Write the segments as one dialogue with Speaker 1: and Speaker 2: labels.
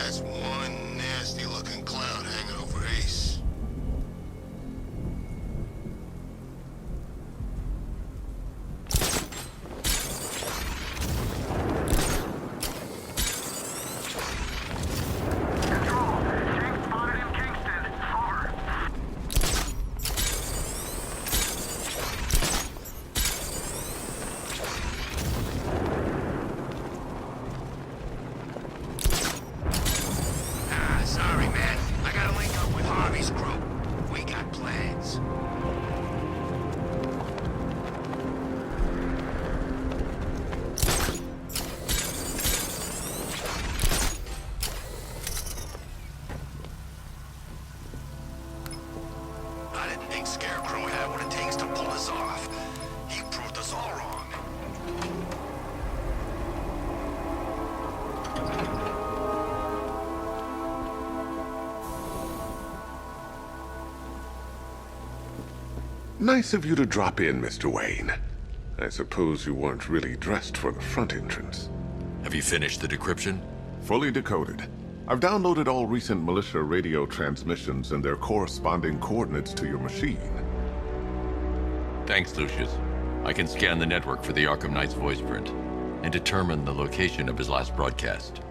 Speaker 1: That's one nasty-looking cloud hanging over Ace.
Speaker 2: Nice of you to drop in, Mr. Wayne. I suppose you weren't really dressed for the front entrance.
Speaker 3: Have you finished the decryption?
Speaker 2: Fully decoded. I've downloaded all recent militia radio transmissions and their corresponding coordinates to your machine.
Speaker 3: Thanks, Lucius. I can scan the network for the Arkham Knight's voice print and determine the location of his last broadcast.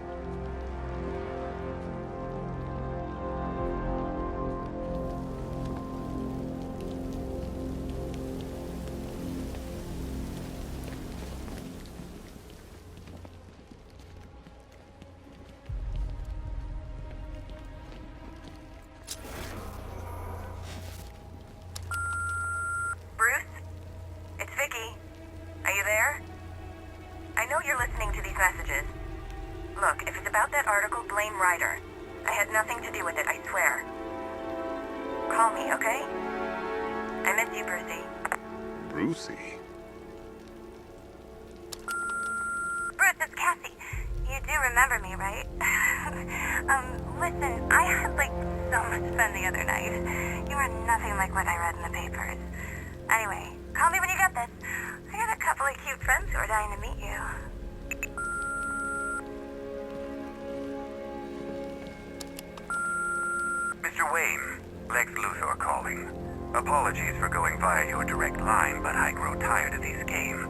Speaker 4: Mr. Wayne, Lex Luthor calling. Apologies for going via your direct line, but I grow tired of these games.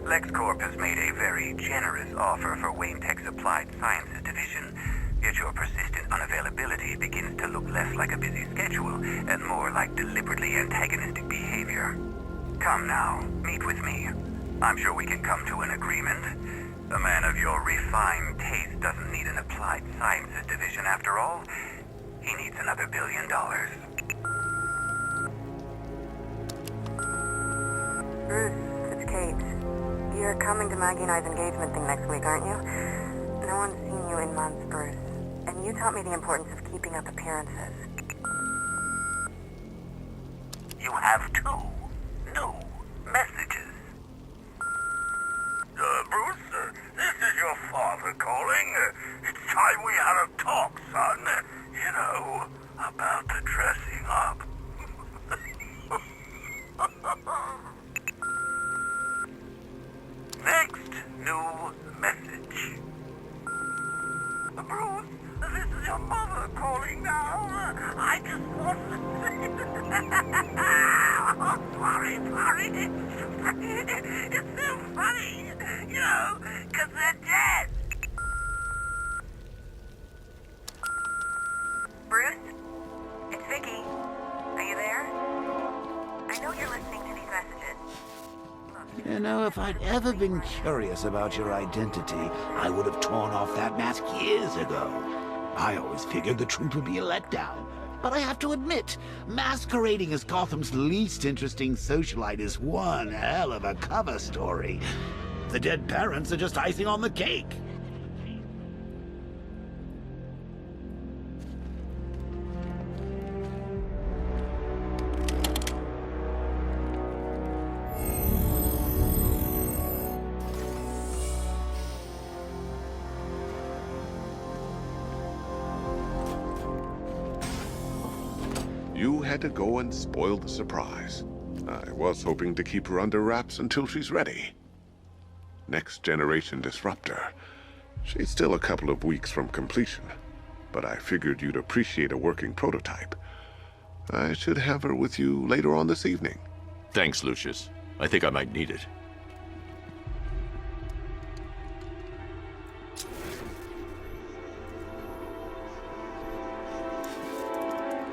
Speaker 4: LexCorp has made a very generous offer for Wayne Tech's Applied Sciences division, yet your persistent unavailability begins to look less like a busy schedule and more like deliberately antagonistic behavior. Come now, meet with me. I'm sure we can come to an agreement. A man of your refined taste doesn't need an Applied Sciences division after all. He needs another $1 billion.
Speaker 5: Bruce, it's Kate. You're coming to Maggie and I's engagement thing next week, aren't you? No one's seen you in months, Bruce. And you taught me the importance of keeping up appearances.
Speaker 4: You have two new messages. Bruce, this is your father calling. It's time we had a talk, son. You know, about the dressing up. Next new message. Bruce, this is your mother calling now. I just want to say... Oh, sorry. It's so funny, you know, because they're dead.
Speaker 5: Bruce? It's Vicky. Are you there? I know you're listening to these messages.
Speaker 6: You know, if I'd ever been curious about your identity, I would have torn off that mask years ago. I always figured the truth would be a letdown. But I have to admit, masquerading as Gotham's least interesting socialite is one hell of a cover story. The dead parents are just icing on the cake.
Speaker 2: You had to go and spoil the surprise. I was hoping to keep her under wraps until she's ready. Next generation disruptor. She's still a couple of weeks from completion, but I figured you'd appreciate a working prototype. I should have her with you later on this evening.
Speaker 3: Thanks, Lucius. I think I might need it.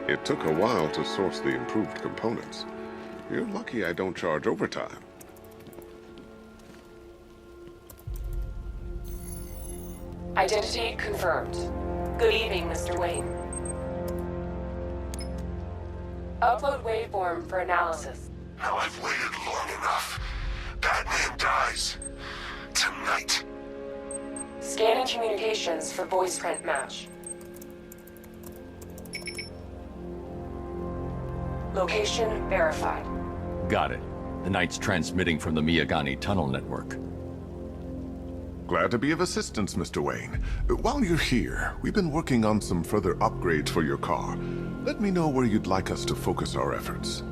Speaker 2: It took a while to source the improved components. You're lucky I don't charge overtime.
Speaker 7: Identity confirmed. Good evening, Mr. Wayne. Upload waveform for analysis.
Speaker 1: Now I've waited long enough. Batman dies. Tonight.
Speaker 7: Scanning communications for voice print match. Location verified.
Speaker 3: Got it. The Knight's transmitting from the Miyagani tunnel network.
Speaker 2: Glad to be of assistance, Mr. Wayne. While you're here, we've been working on some further upgrades for your car. Let me know where you'd like us to focus our efforts.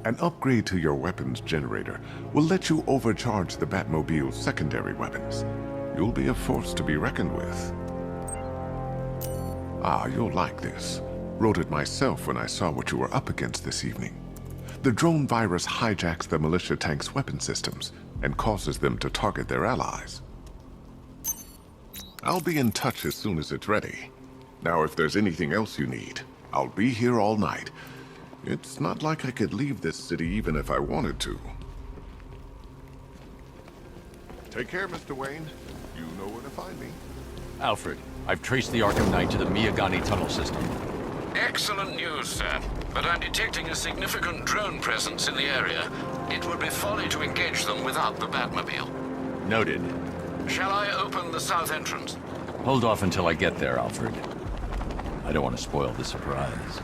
Speaker 2: An upgrade to your weapons generator will let you overcharge the Batmobile's secondary weapons. You'll be a force to be reckoned with. Ah, you'll like this. Wrote it myself when I saw what you were up against this evening. The drone virus hijacks the militia tank's weapon systems and causes them to target their allies. I'll be in touch as soon as it's ready. Now, if there's anything else you need, I'll be here all night. It's not like I could leave this city even if I wanted to. Take care, Mr. Wayne. You know where to find me.
Speaker 3: Alfred, I've traced the Arkham Knight to the Miyagani tunnel system.
Speaker 8: Excellent news, sir. But I'm detecting a significant drone presence in the area. It would be folly to engage them without the Batmobile.
Speaker 3: Noted.
Speaker 8: Shall I open the south entrance?
Speaker 3: Hold off until I get there, Alfred. I don't want to spoil the surprise.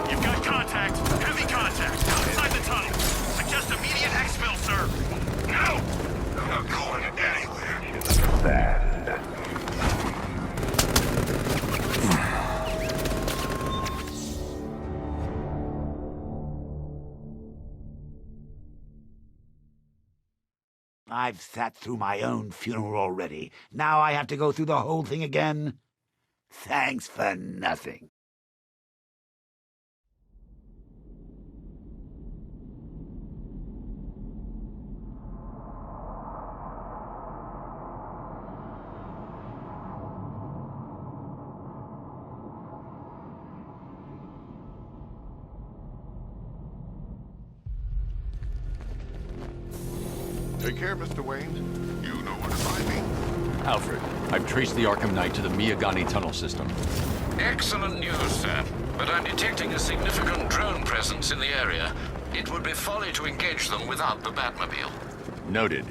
Speaker 8: You've got contact. Heavy contact. Outside the tunnel. Suggest immediate exfil, sir. No! I'm not going anywhere.
Speaker 6: I've sat through my own funeral already. Now I have to go through the whole thing again? Thanks for nothing.
Speaker 2: Take care, Mr. Wayne. You know where to find me.
Speaker 3: Alfred, I've traced the Arkham Knight to the Miyagani tunnel system.
Speaker 8: Excellent news, sir. But I'm detecting a significant drone presence in the area. It would be folly to engage them without the Batmobile.
Speaker 3: Noted.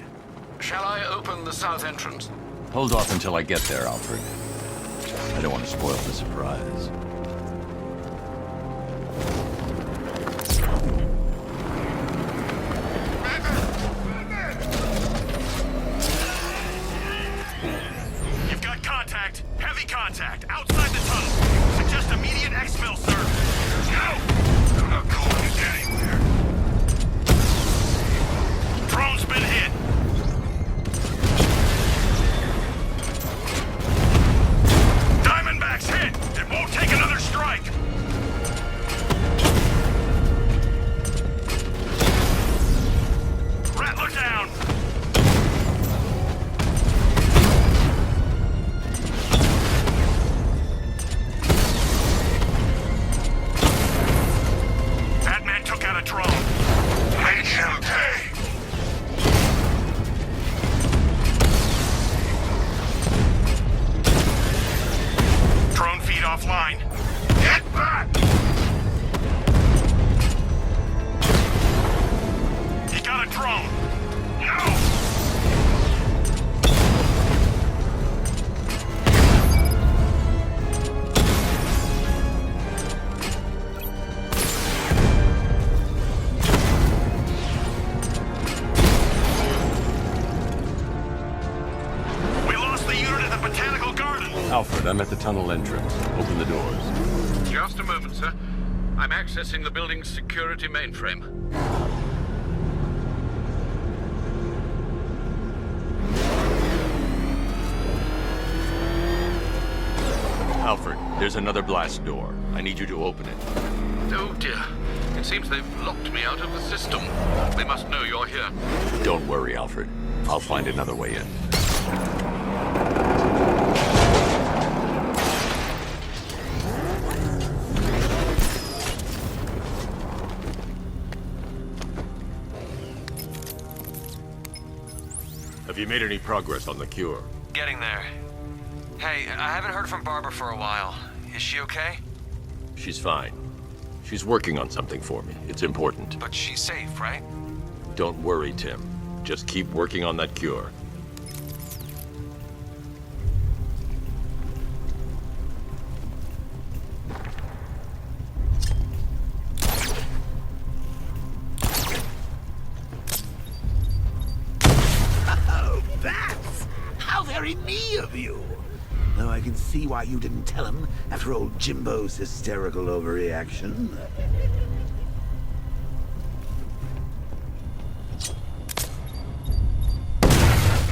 Speaker 8: Shall I open the south entrance?
Speaker 3: Hold off until I get there, Alfred. I don't want to spoil the surprise.
Speaker 8: You've got contact. Heavy contact. Outside the tunnel. Suggest immediate exfil, sir. No! I'm not going anywhere. Drone's been hit. Diamondback's hit. It won't take another strike. Rattler down. Batman took out a drone. Make him pay. Drone feed offline. Get back! You got a drone. No!
Speaker 3: I'm at the tunnel entrance. Open the doors.
Speaker 8: Just a moment, sir. I'm accessing the building's security mainframe.
Speaker 3: Alfred, there's another blast door. I need you to open it.
Speaker 8: Oh dear. It seems they've locked me out of the system. They must know you're here.
Speaker 3: Don't worry, Alfred. I'll find another way in. Have you made any progress on the cure?
Speaker 9: Getting there. Hey, I haven't heard from Barbara for a while. Is she okay?
Speaker 3: She's fine. She's working on something for me. It's important.
Speaker 9: But she's safe, right?
Speaker 3: Don't worry, Tim. Just keep working on that cure.
Speaker 6: Oh, bats! How very me of you! Though I can see why you didn't tell him after old Jimbo's hysterical overreaction.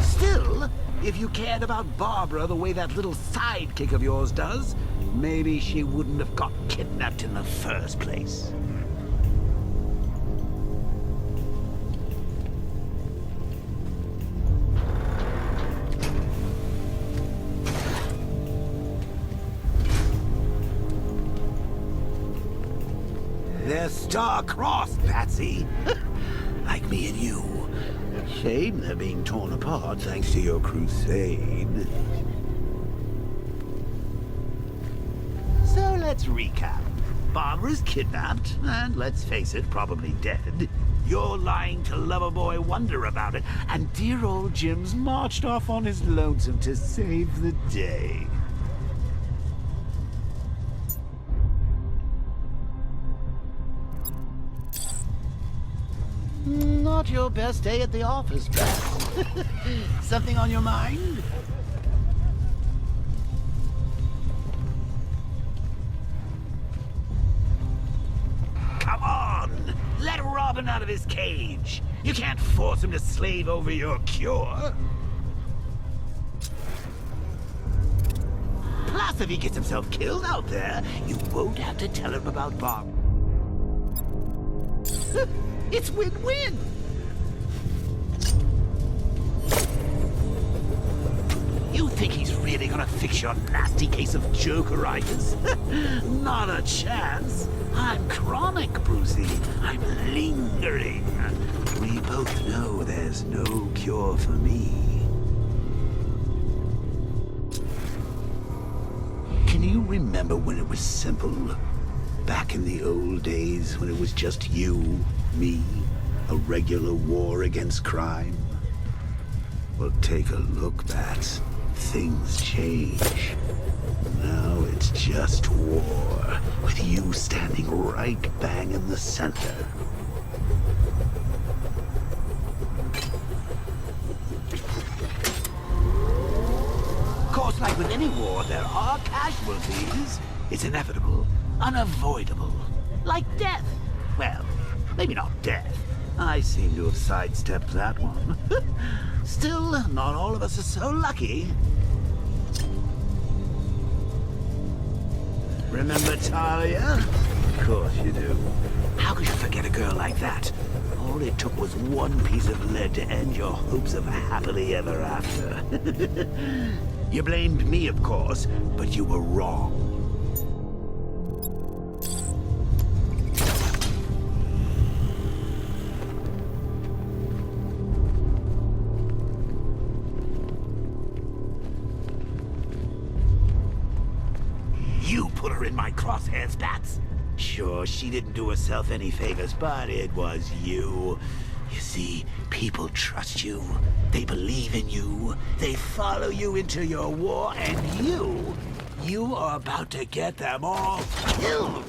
Speaker 6: Still, if you cared about Barbara the way that little sidekick of yours does, maybe she wouldn't have got kidnapped in the first place. They're star-crossed, Patsy. Like me and you. Shame they're being torn apart thanks to your crusade. So let's recap. Barbara's kidnapped, and let's face it, probably dead. You're lying to Loverboy Wonder about it, and dear old Jim's marched off on his lonesome to save the day. Not your best day at the office, Beth. Something on your mind? Come on! Let Robin out of his cage. You can't force him to slave over your cure. Plus, if he gets himself killed out there, you won't have to tell him about Bob. It's win-win! You think he's really gonna fix your nasty case of jokeritis? Not a chance. I'm chronic, Brucey. I'm lingering. We both know there's no cure for me. Can you remember when it was simple? Back in the old days when it was just you, me, a regular war against crime? Well, take a look, Bats. Things change. Now it's just war, with you standing right bang in the center. Of course, like with any war, there are casualties. It's inevitable. Unavoidable. Like death. Well, maybe not death. I seem to have sidestepped that one. Still, not all of us are so lucky. Remember Talia? Of course you do. How could you forget a girl like that? All it took was one piece of lead to end your hopes of happily ever after. You blamed me, of course, but you were wrong. You put her in my crosshairs, Bats. Sure, she didn't do herself any favors, but it was you. You see, people trust you. They believe in you. They follow you into your war, and you are about to get them all killed.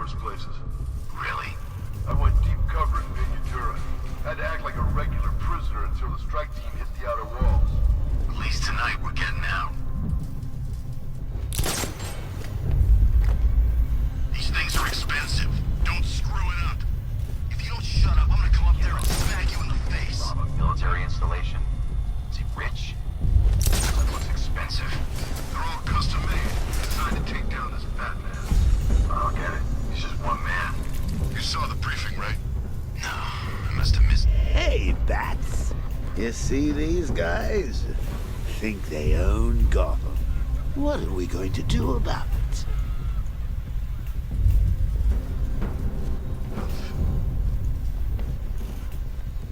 Speaker 8: worst places.
Speaker 1: Really?
Speaker 8: I went deep cover in Miniatura. Had to act like a regular prisoner until the strike team hit the outer walls.
Speaker 1: At least tonight we're getting out. These things are expensive. Don't screw it up. If you don't shut up, I'm gonna come up there and smack you in the face.
Speaker 10: A military installation? Is he rich?
Speaker 1: That looks expensive. They're all custom made, designed to take down this Batman.
Speaker 8: I don't get it. He's just one man.
Speaker 1: You saw the briefing, right? No, I must have missed.
Speaker 6: Hey, Bats. You see these guys? Think they own Gotham. What are we going to do about it?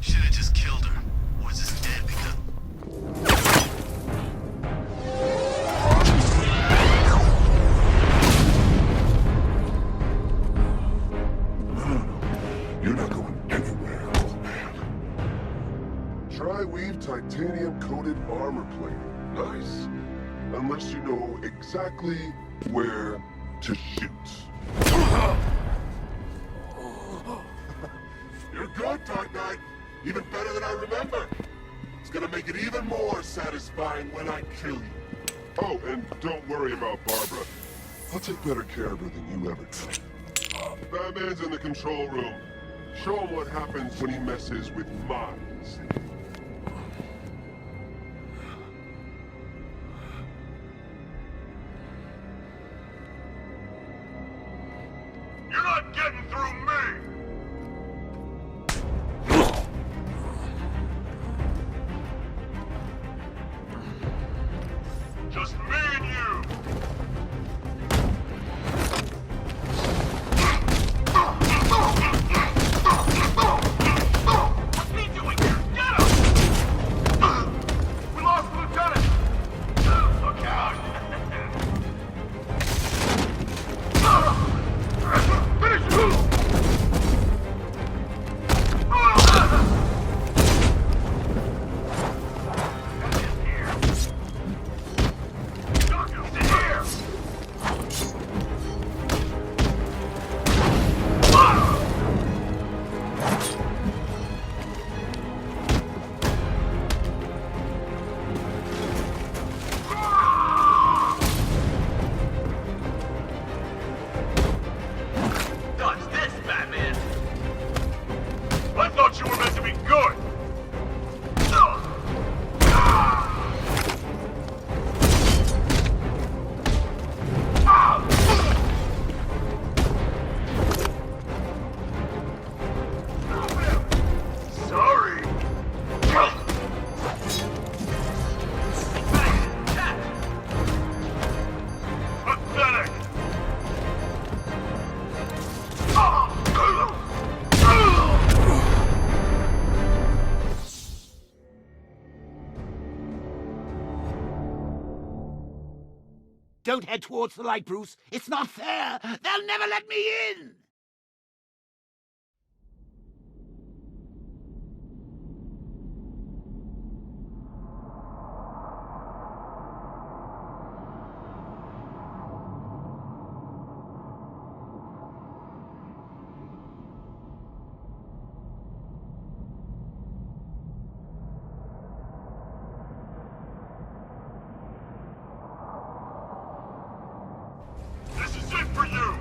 Speaker 1: Should have just killed her. Or is this dead because...
Speaker 8: No. You're not going anywhere, old man. Tri-weave titanium-coated armor plating. Nice. Unless you know exactly where to shoot. You're good, Dark Knight. Even better than I remember. It's gonna make it even more satisfying when I kill you. Oh, and don't worry about Barbara. I'll take better care of her than you ever did. Batman's in the control room. Show him what happens when he messes with minds. You're not getting through me! Just me and you! What's he doing here? Get him! We lost the lieutenant! Look out! Finish him! I thought you were meant to be good! Sorry! Pathetic!
Speaker 6: Don't head towards the light, Bruce. It's not fair. They'll never let me in.
Speaker 8: This is it for you!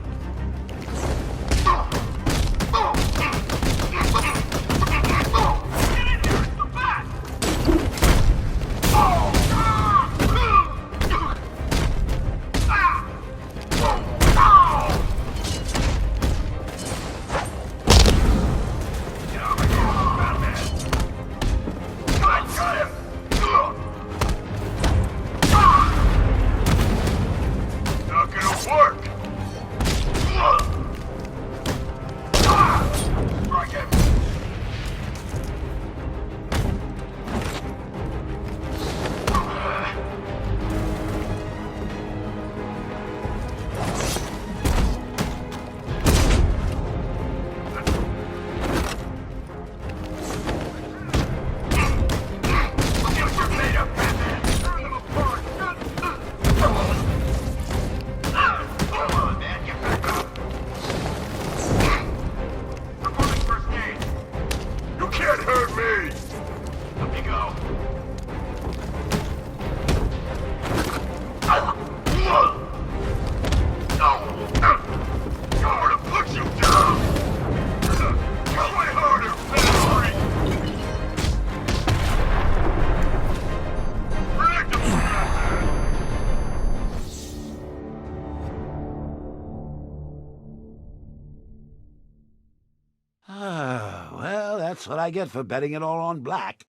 Speaker 6: That's what I get for betting it all on black.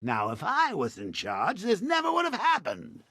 Speaker 6: Now, if I was in charge, this never would have happened.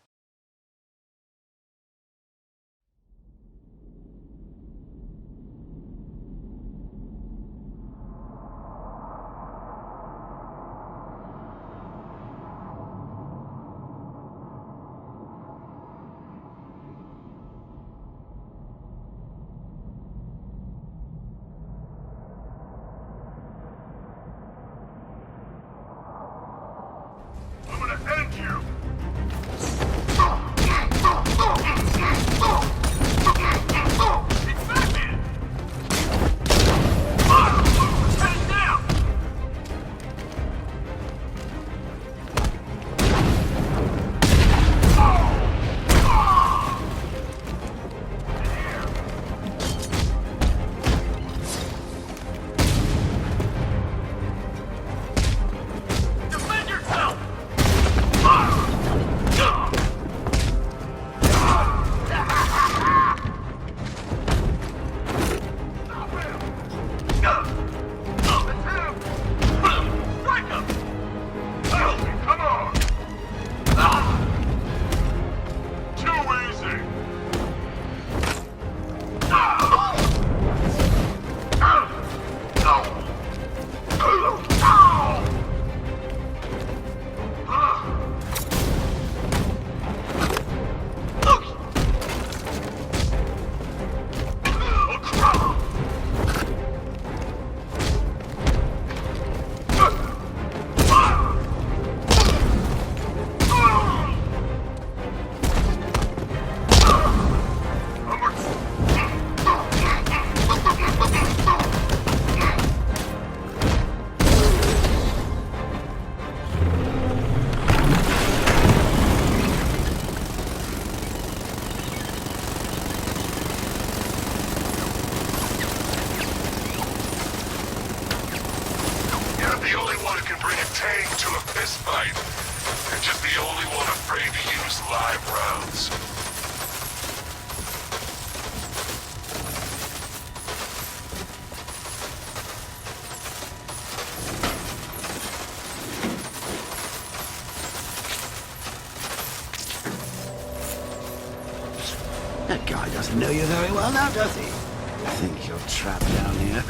Speaker 6: That guy doesn't know you very well now, does he? I think you're trapped down here.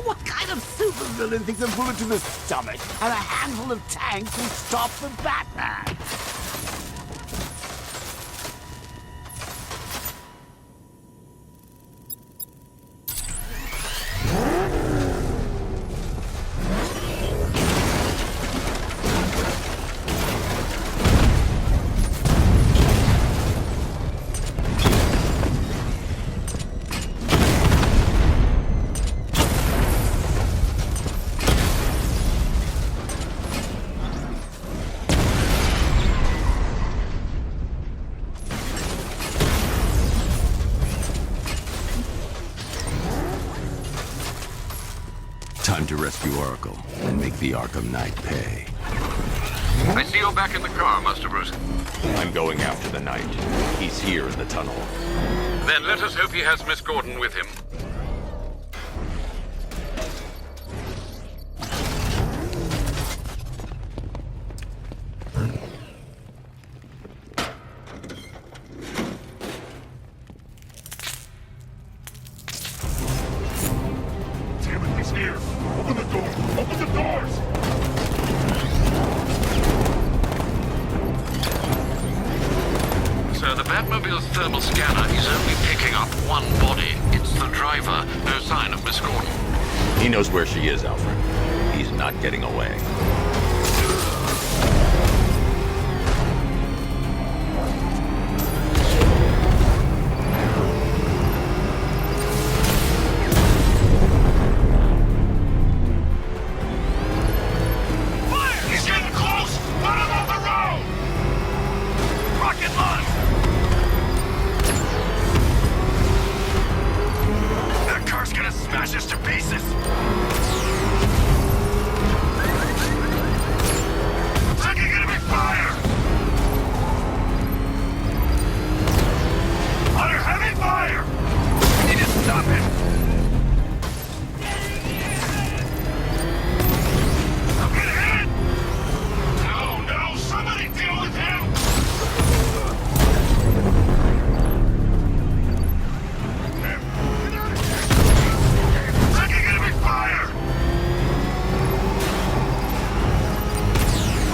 Speaker 6: What kind of supervillain thinks a bullet to the stomach and a handful of tanks will stop the Batman?
Speaker 3: going to rescue Oracle and make the Arkham Knight pay.
Speaker 11: I see you're back in the car, Master Bruce.
Speaker 3: I'm going after the Knight. He's here in the tunnel.
Speaker 11: Then let us hope he has Miss Gordon with him.
Speaker 8: Damn it, he's here! Open the door! Open the doors!
Speaker 11: Sir, the Batmobile's thermal scanner is only picking up one body. It's the driver. No sign of Miss Gordon.
Speaker 3: He knows where she is, Alfred. He's not getting away.
Speaker 8: He's getting close! Put him on the road! Rocket launch! That car's gonna smash us to pieces! Taking enemy fire! Under heavy fire! We need to stop him! I'm getting hit! No, somebody deal with him! Taking enemy fire!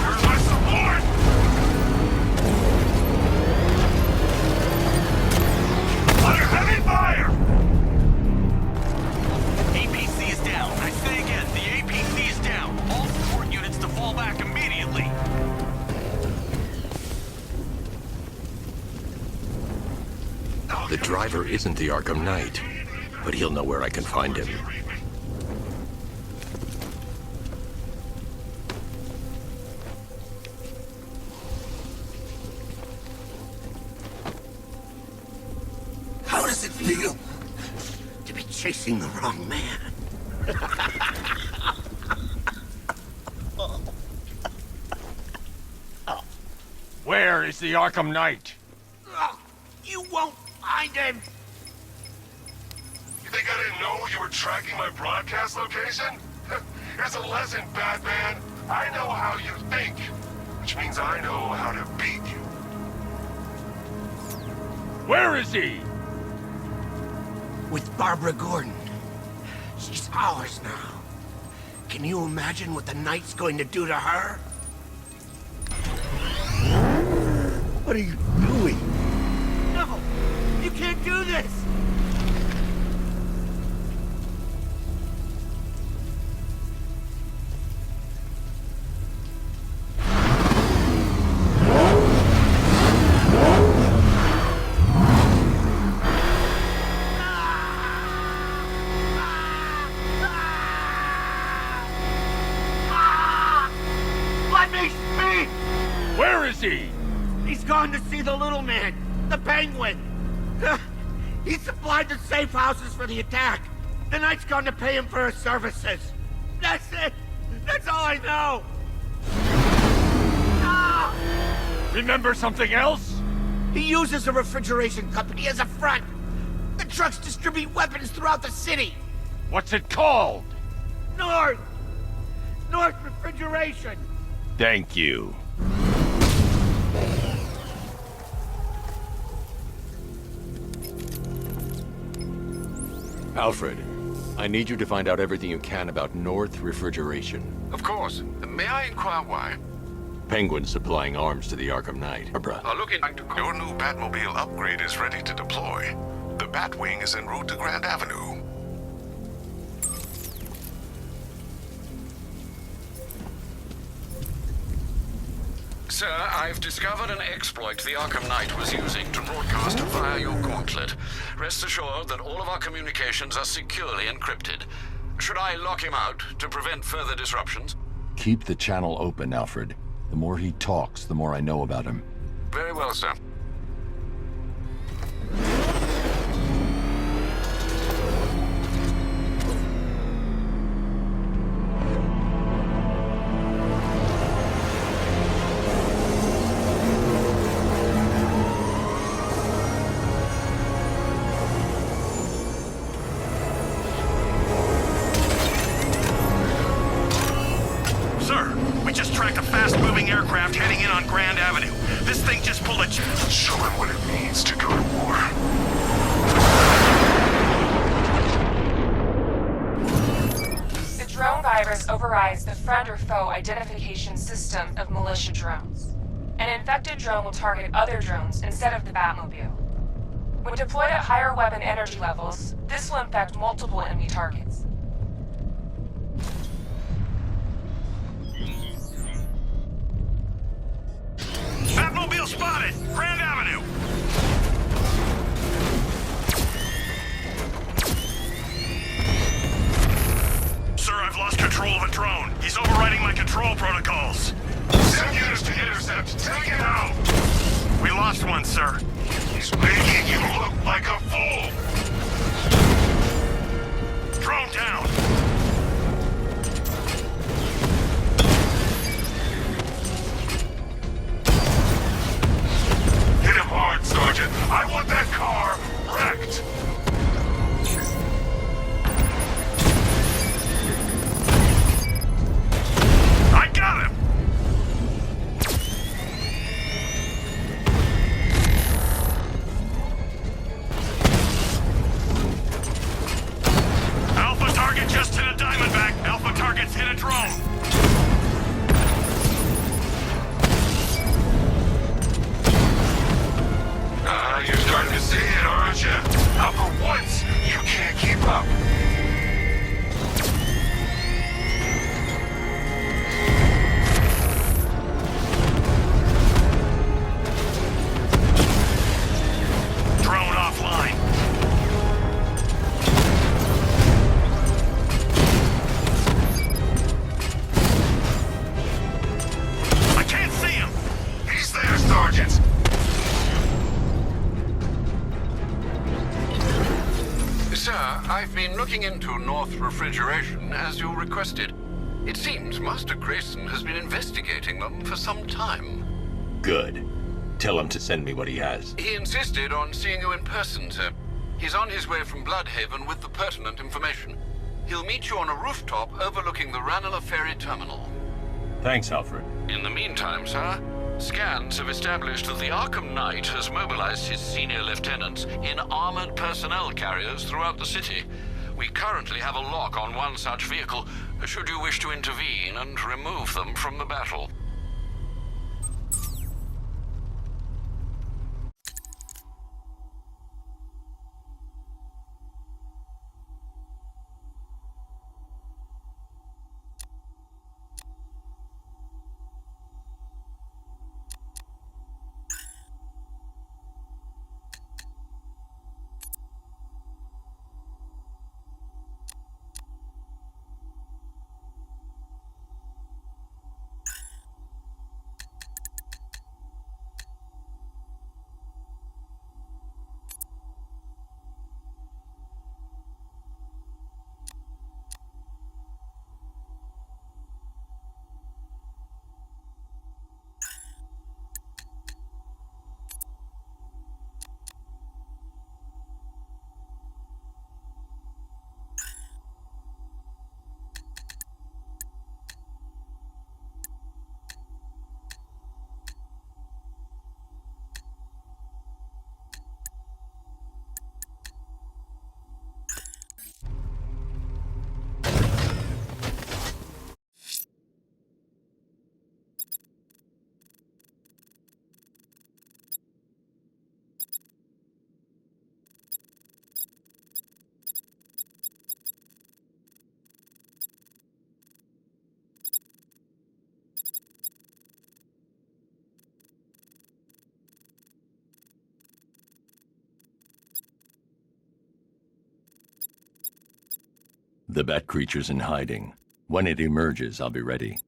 Speaker 8: Where's my support? Under heavy fire!
Speaker 11: APC is down. I say again, the APC is down. All support units to fall back immediately.
Speaker 3: The driver isn't the Arkham Knight, but he'll know where I can find him.
Speaker 6: How does it feel to be chasing the wrong man?
Speaker 11: Where is the Arkham Knight?
Speaker 6: You won't find him!
Speaker 8: You think I didn't know you were tracking my broadcast location? Here's a lesson, Batman. I know how you think, which means I know how to beat you.
Speaker 11: Where is he?
Speaker 6: With Barbara Gordon. She's ours now. Can you imagine what the Knight's going to do to her? What are you doing? No! You can't do this! Let me speak!
Speaker 11: Where is he?
Speaker 6: He's gone to see the little man, the Penguin. He supplied the safe houses for the attack. The Knight's gone to pay him for his services. That's it. That's all I know. Ah!
Speaker 11: Remember something else?
Speaker 6: He uses a refrigeration company as a front. The trucks distribute weapons throughout the city.
Speaker 11: What's it called?
Speaker 6: North Refrigeration.
Speaker 11: Thank you.
Speaker 3: Alfred, I need you to find out everything you can about North Refrigeration.
Speaker 11: Of course. May I inquire why?
Speaker 3: Penguin's supplying arms to the Arkham Knight. Barbara.
Speaker 11: I'll look into...
Speaker 8: Your new Batmobile upgrade is ready to deploy. The Batwing is en route to Grand Avenue.
Speaker 11: Sir, I've discovered an exploit the Arkham Knight was using to broadcast via your gauntlet. Rest assured that all of our communications are securely encrypted. Should I lock him out to prevent further disruptions?
Speaker 3: Keep the channel open, Alfred. The more he talks, the more I know about him.
Speaker 11: Very well, sir.
Speaker 1: We just tracked a fast-moving aircraft heading in on Grand Avenue. This thing just pulled a...
Speaker 8: Show him what it means to go to war.
Speaker 7: The drone virus overrides the friend or foe identification system of militia drones. An infected drone will target other drones instead of the Batmobile. When deployed at higher weapon energy levels, this will infect multiple enemy targets.
Speaker 1: Batmobile spotted! Grand Avenue! Sir, I've lost control of a drone. He's overriding my control protocols.
Speaker 8: Send units to intercept. Take it out!
Speaker 1: We lost one, sir.
Speaker 8: He's making you look like a fool!
Speaker 1: Drone down!
Speaker 8: Hit him hard, Sergeant. I want that car wrecked.
Speaker 1: I got him! Alpha target just hit a Diamondback. Alpha target's hit a drone.
Speaker 8: You're starting to see it, aren't you? Now for once, you can't keep up.
Speaker 1: Drone offline. I can't see him.
Speaker 8: He's there, Sergeant.
Speaker 11: Sir, I've been looking into North Refrigeration as you requested. It seems Master Grayson has been investigating them for some time.
Speaker 3: Good. Tell him to send me what he has.
Speaker 11: He insisted on seeing you in person, sir. He's on his way from Bloodhaven with the pertinent information. He'll meet you on a rooftop overlooking the Ranelagh Ferry Terminal.
Speaker 3: Thanks, Alfred.
Speaker 11: In the meantime, sir, scans have established that the Arkham Knight has mobilized his senior lieutenants in armored personnel carriers throughout the city. We currently have a lock on one such vehicle, should you wish to intervene and remove them from the battle.
Speaker 3: The bat creature's in hiding. When it emerges, I'll be ready.